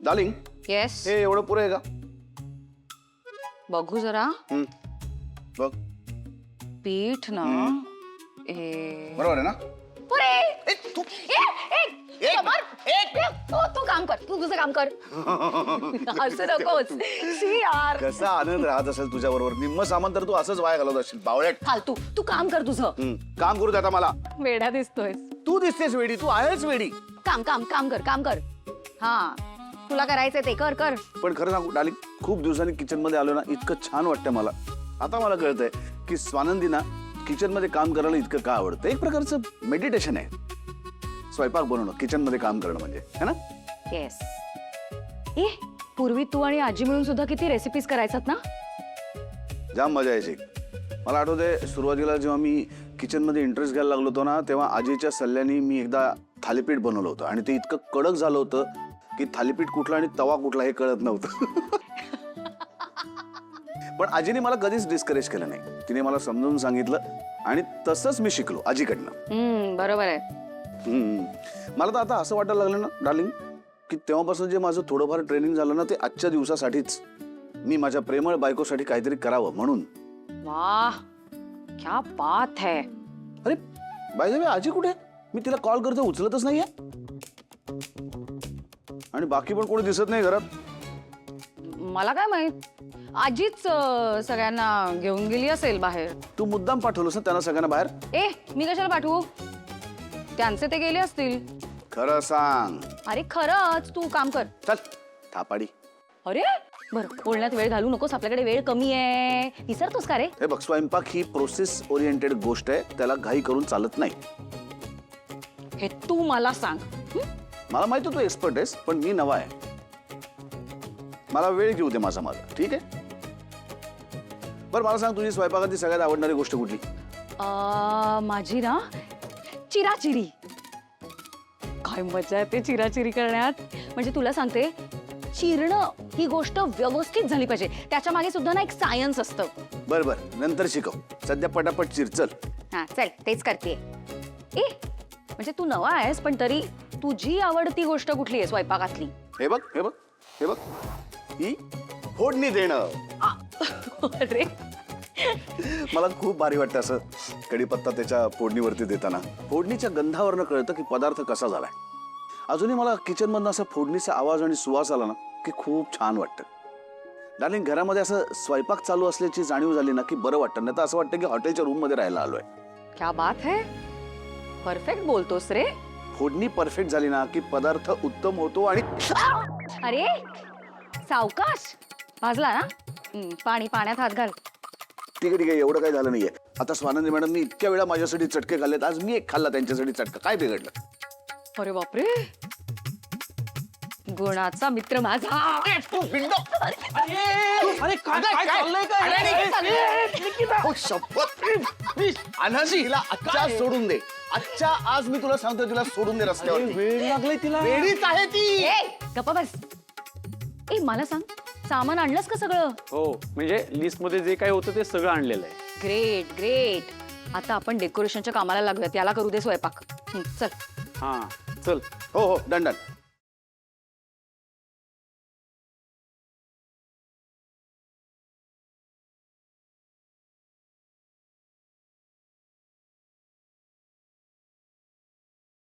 Darling yes हे एवढं पुरे आहे का? बघू जरा बघ पीठ ना ए बरोबर आहे ना? पुरे तू समर, तू काम कर, तू तुझं काम कर. असं नकोस शी यार. कसा आनंद राहत असेल तुझ्या बरोबर. निम्म सामान तर तू असंच वाया घालवत असशील बावळ्यात. फालतू तू काम कर तुझं. काम करू दे आता मला. वेडा दिसतोय. तू दिसतेस वेडी, तू आहेच वेडी. काम काम काम कर काम कर. हा तुला करायचंय ते कर कर. पण खरं सांगू डार्लिंग, खूप दिवसांनी किचन मध्ये आलो ना, इतकं छान वाटतं मला. आता मला कळतंय की स्वानंदीना किचन मध्ये काम करायला इतकं का आवडतं. एक प्रकारचं मेडिटेशन आहे स्वयंपाक बनवणं, किचन मध्ये काम करणं म्हणजे, है ना? येस. ए पूर्वी तू आणि आजी मिळून सुद्धा किती रेसिपीज करायचात ना. जाम मजा यायची. मला आठवतंय सुरुवातीला जेव्हा मी किचन मध्ये इंटरेस्ट घ्यायला लागलो होतो ना, तेव्हा आजीच्या सल्ल्याने मी एकदा थालीपीठ बनवलं होतं आणि ते इतकं कडक झालं होतं की थालीपीठ कुठला आणि तवा कुठला हे कळत नव्हतं. पण आजीने मला कधीच डिस्करेज केलं नाही. तिने मला समजून सांगितलं आणि तसंच मी शिकलो आजीकडनं. बरोबर आहे. मला तर आता असं वाटायला लागलं ना डार्लिंग की तेव्हापासून जे माझं थोडंफार ट्रेनिंग झालं ना, ते आजच्या दिवसासाठीच. मी माझ्या प्रेमळ बायकोसाठी काहीतरी करावं म्हणून. वाह क्या बात है. अरे बाय द वे आजी कुठे? मी तिला कॉल करतो, उचलतच नाहीये. आणि बाकी पण कोणी दिसत नाही घरात. मला काय माहित. आजीच सगळ्यांना घेऊन गेली असेल बाहेर. तू मुद्दाम पाठवलंस ना त्यांना सगळ्यांना बाहेर? ए मी कशाला पाठवू, त्यांचे ते गेले असतील. खरं सांग. अरे खरंच तू काम कर. चल थापाडी. अरे बरं बोलण्यात वेळ घालू नकोस, आपल्याकडे वेळ कमी आहे. विसरतोस का रे? हे बघ, स्वयंपाक ही प्रोसेस ओरिएंटेड गोष्ट आहे, त्याला घाई करून चालत नाही. हे तू मला सांग. मला माहिती तू एक्सपर्ट आहेस, पण मी नवा आहे. मला वेळ घेऊ दे माझा माझा, ठीक आहे? बरं मला सांग, तुझी स्वयंपाकातली सगळ्यात आवडणारी गोष्ट कुठली? माझी ना चिराचिरी. काय मजा येते चिराचिरी करण्यात. म्हणजे तुला सांगते, चिरणं ही गोष्ट व्यवस्थित झाली पाहिजे. त्याच्या मागे सुद्धा ना एक सायन्स असतं. बरं बरं नंतर शिकव, सध्या पटापट चिर. चल हा चल तेच करते. ए म्हणजे तू नवा आहेस, पण तरी तुझी आवडती गोष्ट कुठली आहे स्वयंपाकातली? हे बघ हे बघ हे बघ, ही फोडणी देणं. अरे मला खूप भारी वाटतं असं कढीपत्ता त्याच्या फोडणीवरती देताना. फोडणीच्या गंधावरनं कळतं की पदार्थ कसा झालाय. अजूनही मला किचन मधनं असं फोडणीचा आवाज आणि सुवास आला ना की खूप छान वाटतं. डार्लिंग, घरामध्ये असं स्वयंपाक चालू असल्याची जाणीव झाली ना की बरं वाटतं. नाही तर असं वाटतं की हॉटेलच्या रूम मध्ये राहायला आलोय. क्या बात है, परफेक्ट बोलतोस रे. फोडणी परफेक्ट झाली ना की पदार्थ उत्तम होतो. आणि अरे सावकाश भाजला ना. पाण्यात हात घाल. ठीक आहे ठीक आहे, एवढं काही झालं नाहीये. आता स्वानंदी मॅडमनी इतक्या वेळा माझ्यासाठी चटके खाल्लेत, आज मी एक खाल्ला त्यांच्यासाठी चटका. काय बिघडलं? अरे बापरे, गुणाचा मित्र माझा. अरे काय चाललंय काय? हो, शपथ. अनहसीला आजच्या सोडून दे. आजच्या आज मी तुला सांगतो, तुला सोडून दे रस्त्यावर. वेळ लागलाय तिला. वेळीच आहे ती. ए गप्पा बस. ए मला सांग, सामान आणलंस का सगळं? हो म्हणजे लिस्ट मध्ये जे काही होतं ते सगळं आणलेलं आहे. Great great. आता आपण डेकोरेशनच्या कामाला लागूयात. याला करू दे स्वयंपाक. चल. हा चल. हो हो डन डन.